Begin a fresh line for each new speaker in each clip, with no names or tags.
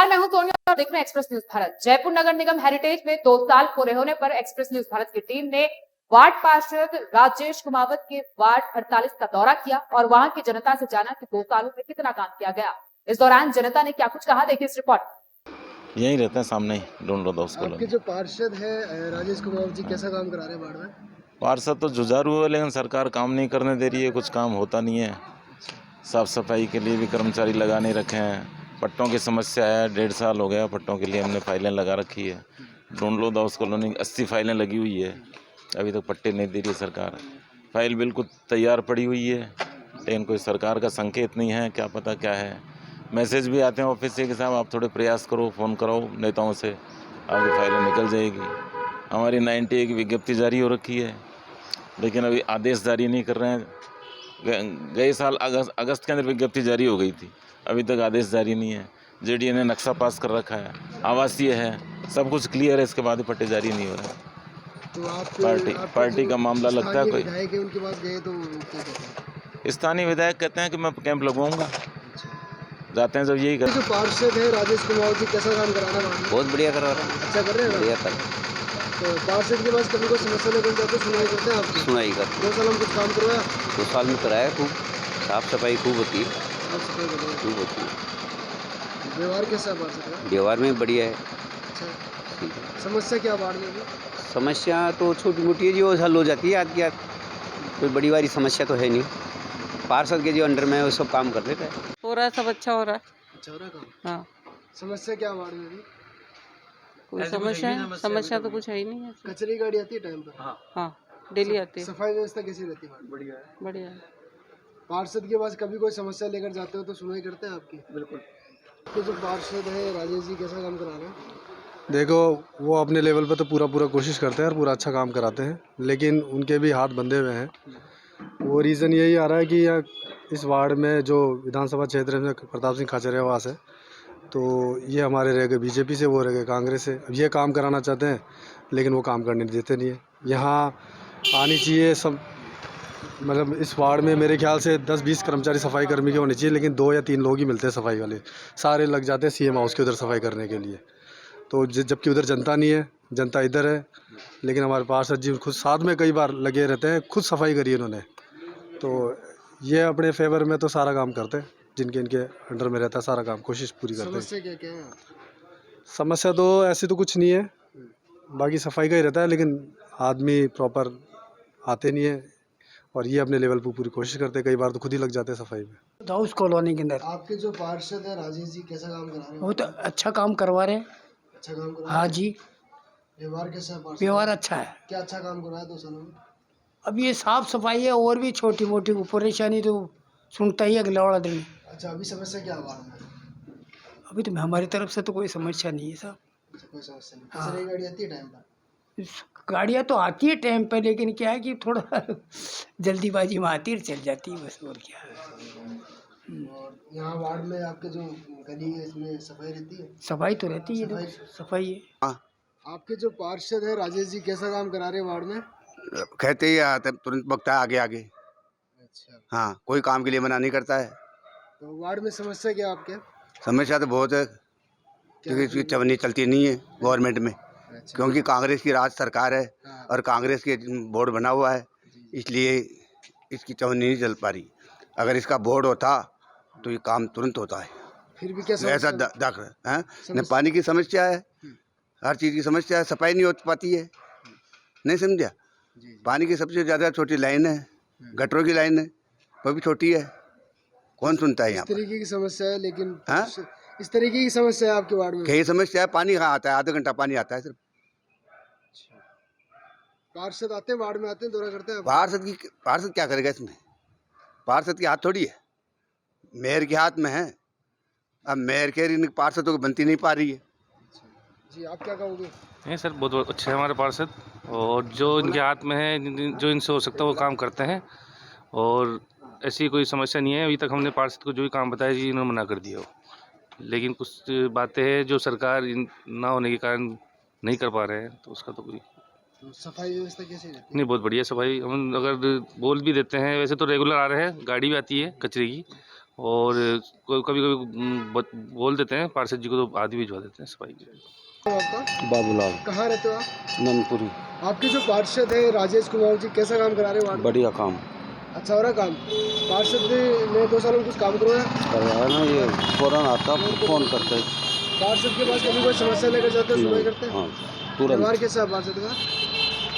नमस्कार, मैं हूं सोनिया और देख रहे हैं एक्सप्रेस न्यूज भारत। जयपुर नगर निगम हेरिटेज में 2 साल पूरे होने पर एक्सप्रेस न्यूज भारत की टीम ने वार्ड पार्षद राजेश कुमावत के वार्ड 48 का दौरा किया और वहां की जनता से जाना कि 2 सालों में कितना काम किया गया। इस दौरान जनता ने क्या कुछ कहा, देखिए इस रिपोर्ट।
यहीं रहते हैं सामने ही ढूंढ लो दोस्त को।
आपके जो पार्षद है राजेश कुमार जी कैसा काम करा रहे हैं वार्ड में?
पार्षद तो जुझारू है, लेकिन सरकार काम नहीं करने दे रही है, कुछ काम होता नहीं है। साफ सफाई के लिए भी कर्मचारी लगा नहीं रखे हैं। पट्टों की समस्या है, 1.5 साल हो गया पट्टों के लिए हमने फाइलें लगा रखी है। ढूंढ लो दोस्त कॉलोनी 80 फाइलें लगी हुई है, अभी तक पट्टे नहीं दे रही है सरकार। फाइल बिल्कुल तैयार पड़ी हुई है, लेकिन कोई सरकार का संकेत नहीं है, क्या पता क्या है। मैसेज भी आते हैं ऑफिस से कि साहब आप थोड़े प्रयास करो, फ़ोन कराओ नेताओं से, आपकी फाइलें निकल जाएगी। हमारी 91 की विज्ञप्ति जारी हो रखी है, लेकिन अभी आदेश जारी नहीं कर रहे हैं। गए साल अगस्त के अंदर विज्ञप्ति जारी हो गई थी, अभी तक आदेश जारी नहीं है। जेडीए ने नक्शा पास कर रखा है, आवासीय है, सब कुछ क्लियर है, इसके बाद ही पट्टे जारी नहीं हो रहे।
तो आप
पार्टी का मामला लगता है कोई।
विधायक है उनके पास गए तो क्या कहते हैं?
स्थानीय विधायक कहते हैं कि मैं कैंप लगवाऊंगा, जाते हैं जब यही
जो पार्षद है राजेश कुमार जी कैसा काम करा रहे हैं?
बहुत बढ़िया करा रहे हैं।
अच्छा कर रहे हैं,
बढ़िया कर
तो पार्षद के पास कभी कोई समस्या लेकर जाते सुनाई करते हैं आपकी?
सुनाई कर
2 साल में कुछ काम करवाया?
2 साल में कराया, खूब साफ सफाई खूब होती है,
आप सफाई कर रहे हैं।
खूब होती है।
व्यवहार कैसा है पार्षद का?
व्यवहार में बढ़िया है।
अच्छा,
ठीक है।
समस्या क्या वार्ड में?
समस्या तो छोटी मोटी है जो हल हो जाती है, आज की आज कोई बड़ी वाली समस्या तो है नहीं। पार्षद के जो अंडर में है वो सब काम कर देता है।
हो रहा है, सब अच्छा हो रहा है।
अच्छा हो रहा है काम?
हाँ,
समस्या क्या वार्ड में भी?
कोई समस्या तो कुछ है ही नहीं है।
कचरे गाड़ी आती है टाइम पर?
हाँ, डेली आती है।
सफाई व्यवस्था कैसी रहती है वार्ड में?
बढ़िया है।
पार्षद के पास कभी कोई समस्या लेकर जाते हो तो सुनाई करते हैं आपकी? बिल्कुल। तो जो पार्षद है राजेश जी कैसा काम करा रहे हैं?
देखो, वो अपने लेवल पे तो पूरा कोशिश करते हैं और पूरा अच्छा काम कराते हैं, लेकिन उनके भी हाथ बंधे हुए हैं। वो रीज़न यही आ रहा है कि इस वार्ड में जो विधानसभा क्षेत्र में प्रताप सिंह खाचरियावास है, तो ये हमारे रह गए बीजेपी से, वो रह गए कांग्रेस से। अब ये काम कराना चाहते हैं, लेकिन वो काम करने देते नहीं है। यहाँ आनी चाहिए सब, मतलब इस वार्ड में मेरे ख्याल से 10-20 कर्मचारी सफाई कर्मी के होने चाहिए, लेकिन 2 या 3 लोग ही मिलते हैं सफाई वाले। सारे लग जाते हैं सीएम हाउस के उधर सफाई करने के लिए, तो जबकि उधर जनता नहीं है, जनता इधर है। लेकिन हमारे पार्षद जी खुद साथ में कई बार लगे रहते हैं, खुद सफाई करी इन्होंने, तो ये अपने फेवर में तो सारा काम करते हैं, जिनके इनके अंडर में रहता है सारा काम, कोशिश पूरी करते हैं।
समस्या क्या है?
समस्या तो ऐसी तो कुछ नहीं है, बाकी सफाई का ही रहता है, लेकिन आदमी प्रॉपर आते नहीं है, और ये अपने लेवल पर पूरी कोशिश करते हैं। कई बार तो खुद ही लग जाते हैं सफाई में।
दाऊस कॉलोनी के अंदर
आपके जो पार्षद है राजेश जी कैसा काम करा रहे हैं?
वो तो अच्छा काम करवा रहे हैं।
अच्छा काम करा रहे
हाँ
हैं?
जी,
व्यवहार कैसा है पार्षद?
व्यवहार अच्छा है।
क्या अच्छा काम करवाया 2 सालों में?
अब ये साफ सफाई है, और भी छोटी मोटी परेशानी तो सुनता ही अगला वाला दिन।
अच्छा, अभी समस्या क्या है वार्ड में?
अभी तो हमारी तरफ से तो कोई समस्या नहीं है साहब।
अच्छा, कोई समस्या नहीं। कचरे की गाड़ी आती है टाइम पर?
गाड़ियाँ तो आती है टाइम पर, लेकिन क्या है कि थोड़ा जल्दीबाजी में आती है, चल जाती है बस, और क्या।
और यहाँ वार्ड में आपके जो गली है इसमें सफाई रहती है?
सफाई तो रहती है, सफाई है।
आपके जो पार्षद है राजेश जी कैसा काम करा रहे हैं वार्ड में?
कहते ही आते तुरंत बकता है आगे आगे।
अच्छा,
हाँ, कोई काम के लिए मना नहीं करता है।
तो वार्ड में समस्या क्या है आपके?
समस्या तो बहुत है, क्योंकि इसकी चवन्नी चलती नहीं है गवर्नमेंट में,
अच्छा,
क्योंकि कांग्रेस की राज सरकार है
हाँ,
और कांग्रेस के बोर्ड बना हुआ है, इसलिए इसकी चवन्नी नहीं चल पा रही। अगर इसका बोर्ड होता तो ये काम तुरंत होता है।
फिर भी क्या
ऐसा
समस्या?
दाख है न, पानी की समस्या है, हर चीज़ की समस्या है, सफाई नहीं हो पाती है, नहीं समझा।
जी, जी।
पानी की सबसे ज़्यादा छोटी लाइन है, गटरों की लाइन है, वो भी छोटी है, कौन सुनता है यहाँ
इस तरीके की समस्या है, लेकिन
हाँ?
इस तरीके की समस्या है आपके वार्ड में?
कई समस्या है, पानी कहाँ आता है, आधा घंटा पानी आता है सिर्फ।
पार्षद आते हैं वार्ड में, आते हैं, दौरा करते हैं?
पार्षद क्या करेगा इसमें? पार्षद के हाथ थोड़ी है, मेयर के हाथ में है। अब मेयर के पार्षदों को बनती नहीं पा रही है।
जी, आप क्या कहोगे?
नहीं सर, बहुत अच्छे हैं हमारे पार्षद, और जो इनके हाथ में है, जो इनसे हो सकता है वो काम करते हैं, और ऐसी कोई समस्या नहीं है। अभी तक हमने पार्षद को जो भी काम बताया जी इन्होंने मना कर दिया हो, लेकिन कुछ बातें हैं जो सरकार ना होने के कारण नहीं कर पा रहे हैं, तो उसका तो कोई
तो सफाई व्यवस्था कैसी रहती है?
नहीं। बहुत बढ़िया सफाई, हम अगर बोल भी देते हैं, वैसे तो रेगुलर आ रहे हैं, गाड़ी भी आती है कचरे की, और कभी कभी बोल देते हैं पार्षद जी को तो आदि भिजवा देते हैं सफाई के लिए।
आपका
बाबूलाल
कहाँ रहते हो आप?
नंदपुरी।
आपके जो पार्षद है राजेश कुमार जी कैसा काम करा रहे हैं वार्ड में?
बढ़िया काम
अच्छा हो रहा काम? पार्षद ने 2 सालों में कुछ काम करवाया?
करवाया ना, ये फौरन आता फ़ोन करते।
पार्षद के पास कभी कोई समस्या लेकर जाते हो सुनवाई करते हैं?
हाँ
व्यवहार
तुरंत।
कैसा है पार्षद का?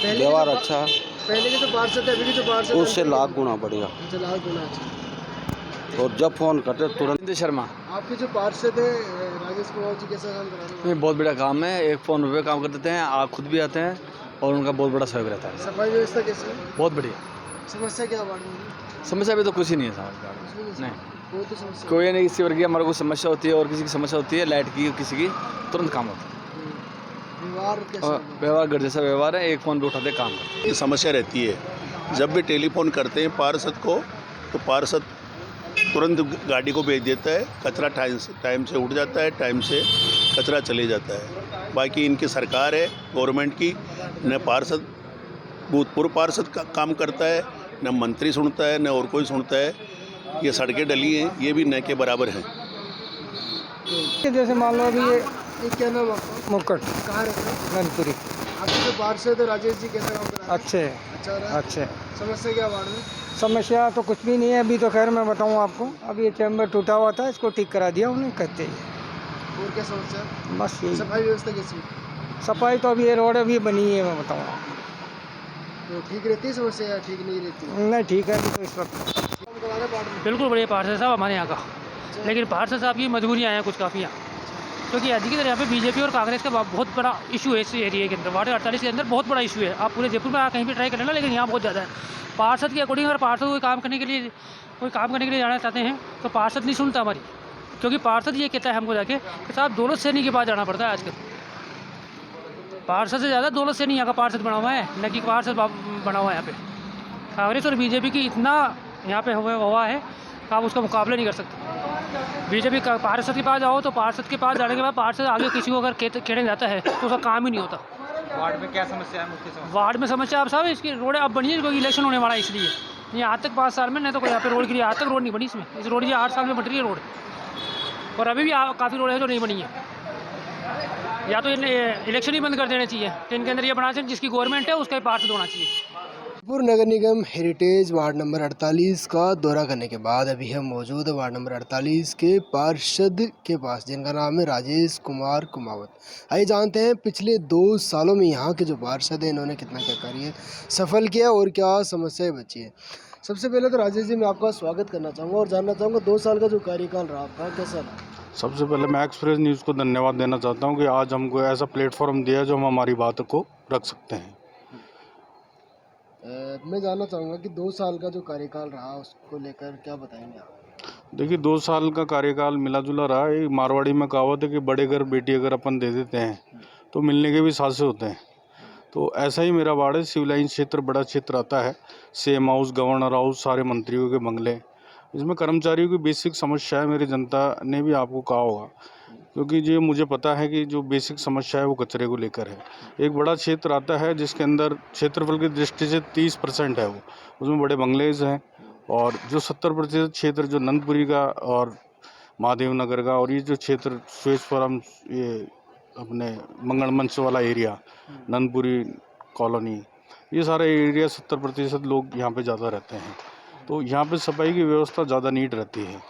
पहले
व्यवहार
के जो
अच्छा है,
पहले के जो पार्षद है अभी के जो पार्षद है,
उससे लाख गुना बढ़िया।
अच्छा लाख गुना अच्छा।
और जब फ़ोन करते तुरंत।
शर्मा,
आपके जो पार्षद है राजेश कुमार जी कैसा काम करा रहे
ये बहुत बड़ा काम है। एक फ़ोन पे काम कर देते हैं, आप खुद भी आते हैं और उनका बहुत बड़ा सहयोग रहता है।
हैं? सफाई व्यवस्था कैसी है?
बहुत बढ़िया।
समस्या क्या है वार्ड में?
समस्या भी तो कुछ ही नहीं है साहब।
कुछ
नहीं,
वो तो समस्या
कोई नहीं, किसी वर्ग की हमारे को समस्या होती है और किसी की समस्या होती है, लाइट की किसी की, तुरंत काम होता है।
व्यवहार कैसा
और
है?
व्यवहार घर जैसा व्यवहार है, एक फ़ोन पे उठाते काम करते हैं।
की समस्या रहती है। जब भी टेलीफोन करते हैं पार्षद को तो पार्षद तुरंत गाड़ी को भेज देता है, कचरा टाइम से उठ जाता है, टाइम से कचरा चले जाता है। बाकी इनकी सरकार है गवर्नमेंट की, न पार्षद भूतपूर्व पार्षद का काम करता है, न मंत्री सुनता है, न और कोई सुनता है। ये सड़कें डली हैं, ये भी न के बराबर हैं।
जैसे मान लो अभी
ये क्या नाम आपका?
मुक्कट
कहाँ रहते हो?
नंदपुरी
आपके जो पार्षद है राजेश जी कैसा काम करा रहे हैं?
अच्छे
अच्छा हो रहा है?
अच्छे।
समस्या क्या है वार्ड में?
समस्या तो कुछ भी नहीं है अभी तो। खैर मैं बताऊँ आपको, अभी ये चैम्बर टूटा हुआ था, इसको ठीक करा दिया उन्हें, कहते ही
और क्या समस्या है?
बस यही।
सफाई व्यवस्था कैसी है?
सफाई तो अभी ये रोड अभी बनी है, मैं बताऊँ।
तो ठीक रहती है समस्या या ठीक नहीं रहती?
नहीं ठीक है अभी तो इस वक्त।
काम करा रहे हैं वार्ड में?
बिल्कुल बढ़िया पार्षद साहब हमारे यहाँ का। लेकिन पार्षद साहब की मजबूरियाँ हैं कुछ काफ़ी यहाँ, क्योंकि अधिकतर यहाँ पे बीजेपी और कांग्रेस का बहुत बड़ा इशू है इस एरिया के अंदर। वार्ड 48 के अंदर बहुत बड़ा इशू है। आप पूरे जयपुर में कहीं भी ट्राई कर लेना, लेकिन यहाँ बहुत ज़्यादा है। पार्षद के अकॉर्डिंग अगर पार्षद कोई काम करने के लिए जाना चाहते हैं तो पार्षद नहीं सुनता हमारी, क्योंकि पार्षद ये कहता है हमको जाके कि साहब दौलत सैनी के पास जाना पड़ता है आजकल। पार्षद से ज़्यादा दौलत सैनी यहाँ का पार्षद बना हुआ है, न कि पार्षद बना हुआ है यहाँ पे। कांग्रेस और बीजेपी की इतना यहाँ पे हुआ है कि आप उसका मुकाबला नहीं कर सकते। बीजेपी का पार्षद के पास जाओ तो पार्षद के पास जाने के बाद पार्षद आगे किसी को अगर कहने जाता है तो उसका काम ही नहीं होता।
वार्ड में क्या समस्या है? मुख्य समस्या
वार्ड में समस्या आप साहब इसकी रोडें अब बनी है, क्योंकि इलेक्शन होने वाला है इसलिए। ये आज तक 5 साल में नहीं तो कोई यहाँ पे रोड की आज तक रोड नहीं बनी इसमें। इस रोड ये 8 साल में बन रही है रोड, और अभी भी काफ़ी रोड है जो नहीं बनी है। या तो इलेक्शन ही बंद कर देना चाहिए, तो इनके अंदर ये बनाना चाहिए जिसकी गवर्नमेंट है उसका ही पार्षद होना चाहिए।
जयपुर नगर निगम हेरिटेज वार्ड नंबर 48 का दौरा करने के बाद अभी हम मौजूद है वार्ड नंबर 48 के पार्षद के पास, जिनका नाम है राजेश कुमार कुमावत। आइए जानते हैं पिछले 2 सालों में यहाँ के जो पार्षद हैं इन्होंने कितना क्या कार्य सफल किया और क्या समस्याएं बची है। सबसे पहले तो राजेश जी मैं आपका स्वागत करना चाहूँगा और जानना चाहूँगा 2 साल का जो कार्यकाल रहा आपका कैसा रहा?
सबसे पहले मैं एक्सप्रेस न्यूज़ को धन्यवाद देना चाहता हूँ कि आज हमको ऐसा प्लेटफॉर्म दिया जो हम हमारी बात को रख सकते हैं।
मैं जानना चाहूँगा कि 2 साल का जो कार्यकाल रहा उसको लेकर क्या बताएंगे आप?
देखिए 2 साल का कार्यकाल मिला जुला रहा। एक मारवाड़ी में कहावत है कि बड़े घर बेटी अगर अपन दे देते हैं तो मिलने के भी सासे होते हैं। तो ऐसा ही मेरा वार्ड है। सिविलाइन क्षेत्र बड़ा क्षेत्र आता है, सेम हाउस, गवर्नर हाउस, सारे मंत्रियों के बंगले। इसमें कर्मचारियों की बेसिक समस्या है, मेरी जनता ने भी आपको कहा होगा, क्योंकि ये मुझे पता है कि जो बेसिक समस्या है वो कचरे को लेकर है। एक बड़ा क्षेत्र आता है जिसके अंदर क्षेत्रफल की दृष्टि से 30% है वो, उसमें बड़े बंगलेज हैं। और जो 70% क्षेत्र जो नंदपुरी का और महादेव नगर का और ये जो क्षेत्र स्वेशपुरम, ये अपने मंगल मंच वाला एरिया, नंदपुरी कॉलोनी, ये सारा एरिया 70% लोग यहाँ पे ज़्यादा रहते हैं। तो यहाँ पे सफाई की व्यवस्था ज़्यादा नीट रहती है।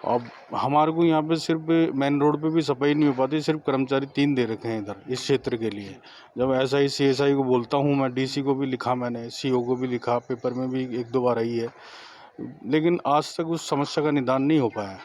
अब हमारे को यहाँ पे सिर्फ मेन रोड पे भी सफाई नहीं हो पाती, सिर्फ कर्मचारी 3 दे रखे हैं इधर इस क्षेत्र के लिए। जब SI CSI को बोलता हूँ मैं, DC को भी लिखा मैंने, CO को भी लिखा, पेपर में भी 1-2 बार आई है, लेकिन आज तक उस समस्या का निदान नहीं हो पाया।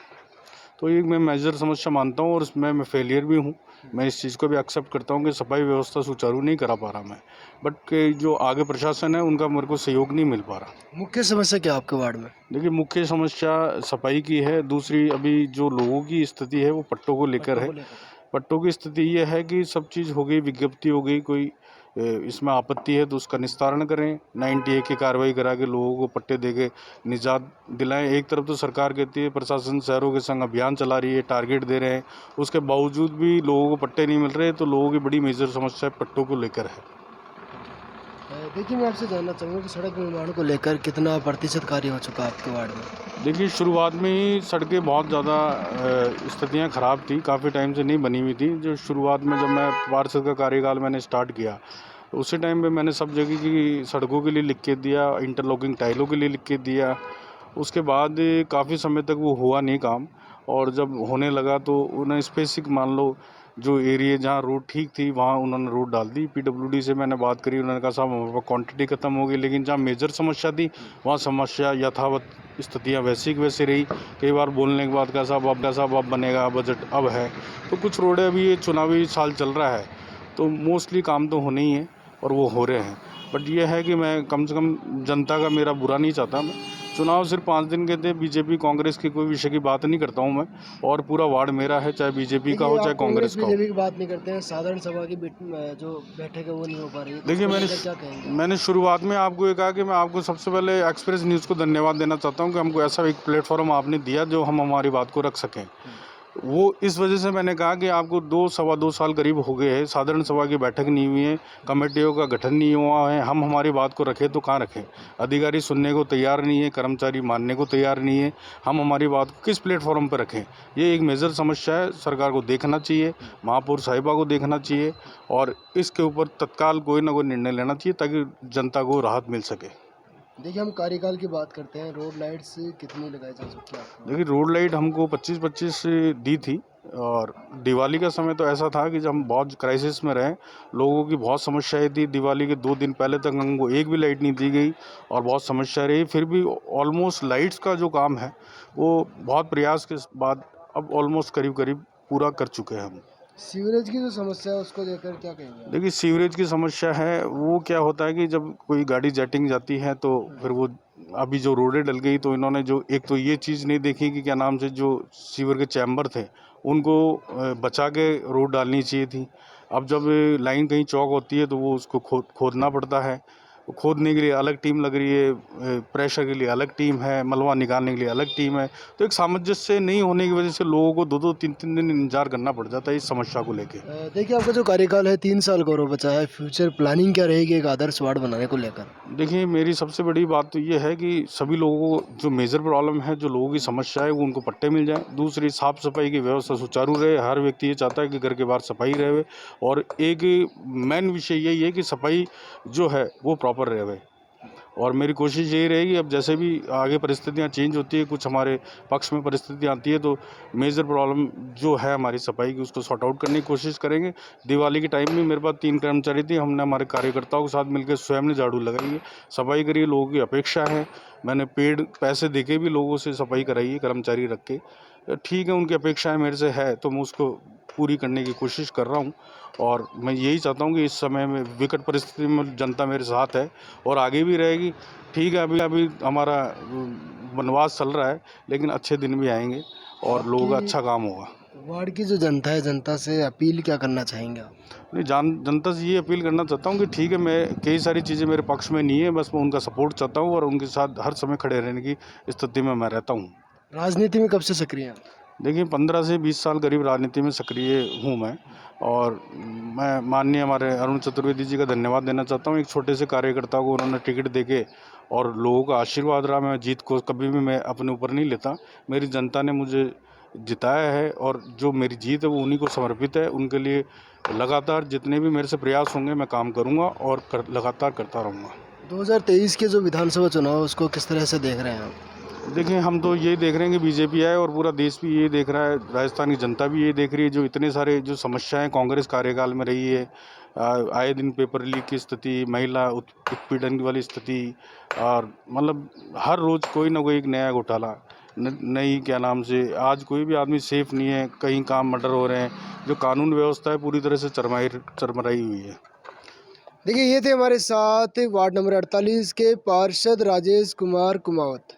तो ये मैं मेजर समस्या मानता हूँ और उसमें मैं फेलियर भी हूँ। मैं इस चीज़ को भी एक्सेप्ट करता हूँ कि सफाई व्यवस्था सुचारू नहीं करा पा रहा मैं, बट जो आगे प्रशासन है उनका मेरे को सहयोग नहीं मिल पा रहा।
मुख्य समस्या क्या आपके वार्ड में?
देखिए मुख्य समस्या सफाई की है। दूसरी अभी जो लोगों की स्थिति है वो पट्टों को लेकर है। पट्टों की स्थिति ये है कि सब चीज़ हो गई, विज्ञप्ति हो गई, कोई इसमें आपत्ति है तो उसका निस्तारण करें, 90A की कार्रवाई करा के लोगों को पट्टे दे के निजात दिलाएं। एक तरफ तो सरकार कहती है प्रशासन शहरों के संग अभियान चला रही है, टारगेट दे रहे हैं, उसके बावजूद भी लोगों को पट्टे नहीं मिल रहे। तो लोगों की बड़ी मेजर समस्या पट्टों को लेकर है।
देखिए मैं आपसे जानना चाहूँगा कि सड़क निर्माण को लेकर कितना प्रतिशत कार्य हो चुका आपके वार्ड में?
देखिए शुरुआत में ही सड़कें बहुत ज़्यादा स्थितियाँ ख़राब थी, काफ़ी टाइम से नहीं बनी हुई थी। जो शुरुआत में जब मैं पार्षद का कार्यकाल मैंने स्टार्ट किया, तो उसी टाइम पे मैंने सब जगह की सड़कों के लिए लिख के दिया, इंटरलॉकिंग टाइलों के लिए लिख के दिया। उसके बाद काफ़ी समय तक वो हुआ नहीं काम, और जब होने लगा तो उन्हें स्पेसिफिक मान लो जो एरिया जहाँ रोड ठीक थी वहाँ उन्होंने रोड डाल दी। पीडब्ल्यूडी से मैंने बात करी, उन्होंने कहा साहब हमारे पास क्वान्टिटी ख़त्म हो गई, लेकिन जहाँ मेजर समस्या थी वहाँ समस्या यथावत स्थितियाँ वैसी की वैसी रही। कई बार बोलने के बाद कहा साहब अब बनेगा, बजट अब है। तो कुछ रोडें अभी ये चुनावी साल चल रहा है तो मोस्टली काम तो होने ही है और वो हो रहे हैं। बट ये है कि मैं कम से कम जनता का मेरा बुरा नहीं चाहता। मैं चुनाव सिर्फ 5 दिन के थे, बीजेपी कांग्रेस की कोई विषय की बात नहीं करता हूँ मैं, और पूरा वार्ड मेरा है, चाहे बीजेपी का हो चाहे कांग्रेस का हो।
बीजेपी की बात नहीं करते हैं, साधारण सभा की जो बैठक है वो नहीं हो पा रही है।
देखिए मैंने शुरुआत में आपको ये कहा कि मैं आपको सबसे पहले एक्सप्रेस न्यूज़ को धन्यवाद देना चाहता हूँ कि हमको ऐसा एक प्लेटफॉर्म आपने दिया जो हम हमारी बात को रख सकें। वो इस वजह से मैंने कहा कि आपको सवा दो साल करीब हो गए हैं, साधारण सभा की बैठक नहीं हुई है, कमेटियों का गठन नहीं हुआ है, हम हमारी बात को रखें तो कहाँ रखें। अधिकारी सुनने को तैयार नहीं है, कर्मचारी मानने को तैयार नहीं है, हम हमारी बात को किस प्लेटफॉर्म पर रखें। ये एक मेजर समस्या है, सरकार को देखना चाहिए, महापौर साहिबा को देखना चाहिए, और इसके ऊपर तत्काल कोई ना कोई निर्णय लेना चाहिए ताकि जनता को राहत मिल सके।
देखिए हम कार्यकाल की बात करते हैं, रोड लाइट्स कितनी लगाई जा सकती है आपको?
देखिए रोड लाइट हमको 25-25 दी थी, और दिवाली का समय तो ऐसा था कि जब हम बहुत क्राइसिस में रहे, लोगों की बहुत समस्याएं थी। दिवाली के 2 दिन पहले तक हमको एक भी लाइट नहीं दी गई और बहुत समस्या रही। फिर भी ऑलमोस्ट लाइट्स का जो काम है वो बहुत प्रयास के बाद अब ऑलमोस्ट करीब पूरा कर चुके हैं हम।
सीवरेज की जो समस्या है उसको लेकर क्या कहेंगे?
देखिए सीवरेज की समस्या है, वो क्या होता है कि जब कोई गाड़ी जेटिंग जाती है तो फिर वो अभी जो रोडें डल गई तो इन्होंने जो एक तो ये चीज़ नहीं देखी कि क्या नाम से जो सीवर के चैम्बर थे उनको बचा के रोड डालनी चाहिए थी। अब जब लाइन कहीं चौक होती है तो वो उसको खोदना पड़ता है। खोदने के लिए अलग टीम लग रही है, प्रेशर के लिए अलग टीम है, मलबा निकालने के लिए अलग टीम है। तो एक सामंजस्य नहीं होने की वजह से लोगों को 2-2, 3-3 दिन इंतजार करना पड़ जाता है इस समस्या को लेके।
देखिए आपका जो कार्यकाल है 3 साल का और बचा है, फ्यूचर प्लानिंग क्या रहेगी एक आदर्श वार्ड बनाने को लेकर?
देखिए मेरी सबसे बड़ी बात तो ये है कि सभी लोगों को जो मेजर प्रॉब्लम है, जो लोगों की समस्या है, वो उनको पट्टे मिल जाए। दूसरी, साफ़ सफाई की व्यवस्था सुचारू रहे। हर व्यक्ति ये चाहता है कि घर के बाहर सफाई रहे, और एक मेन विषय यही है कि सफाई जो है वो प्रॉपर रहे। और मेरी कोशिश यही रहेगी, अब जैसे भी आगे परिस्थितियाँ चेंज होती है, कुछ हमारे पक्ष में परिस्थितियाँ आती है, तो मेजर प्रॉब्लम जो है हमारी सफाई की उसको सॉर्ट आउट करने की कोशिश करेंगे। दिवाली के टाइम में मेरे पास 3 कर्मचारी थे, हमने हमारे कार्यकर्ताओं के साथ मिलकर स्वयं ने झाड़ू लगाई है, सफाई करी है। लोगों की अपेक्षा है, मैंने पेड पैसे देके भी लोगों से सफाई कराई है, कर्मचारी रख के। ठीक है, उनकी अपेक्षाएँ मेरे से है तो मैं उसको पूरी करने की कोशिश कर रहा हूँ, और मैं यही चाहता हूँ कि इस समय में विकट परिस्थिति में जनता मेरे साथ है और आगे भी रहेगी। ठीक है, अभी हमारा वनवास चल रहा है, लेकिन अच्छे दिन भी आएंगे और लोगों का अच्छा काम होगा।
वार्ड की जो जनता है, जनता से अपील क्या करना चाहेंगे आप?
नहीं, जनता से ये अपील करना चाहता हूँ कि ठीक है, मैं कई सारी चीज़ें मेरे पक्ष में नहीं है, बस मैं उनका सपोर्ट चाहता हूँ और उनके साथ हर समय खड़े रहने की स्थिति में मैं रहता हूँ।
राजनीति में कब से सक्रिय हैं?
देखिए 15 से 20 साल करीब राजनीति में सक्रिय हूँ मैं, और मैं माननीय हमारे अरुण चतुर्वेदी जी का धन्यवाद देना चाहता हूँ। एक छोटे से कार्यकर्ता को उन्होंने टिकट देके और लोगों का आशीर्वाद रहा। मैं जीत को कभी भी मैं अपने ऊपर नहीं लेता, मेरी जनता ने मुझे जिताया है और जो मेरी जीत है वो उन्हीं को समर्पित है। उनके लिए लगातार जितने भी मेरे से प्रयास होंगे मैं काम करूँगा और लगातार करता रहूँगा।
2023 के जो विधानसभा चुनाव उसको किस तरह से देख रहे हैं आप?
देखिए हम तो ये देख रहे हैं कि बीजेपी आए और पूरा देश भी ये देख रहा है, राजस्थान की जनता भी ये देख रही है। जो इतने सारे जो समस्याएं कांग्रेस कार्यकाल में रही है, आए दिन पेपर लीक की स्थिति, महिला उत्पीड़न वाली स्थिति, और मतलब हर रोज़ कोई ना कोई एक नया घोटाला, नई क्या नाम से, आज कोई भी आदमी सेफ नहीं है, कहीं काम मर्डर हो रहे हैं। जो कानून व्यवस्था है पूरी तरह से चरमराई हुई है।
देखिए ये थे हमारे साथ वार्ड नंबर 48 के पार्षद राजेश कुमार कुमावत।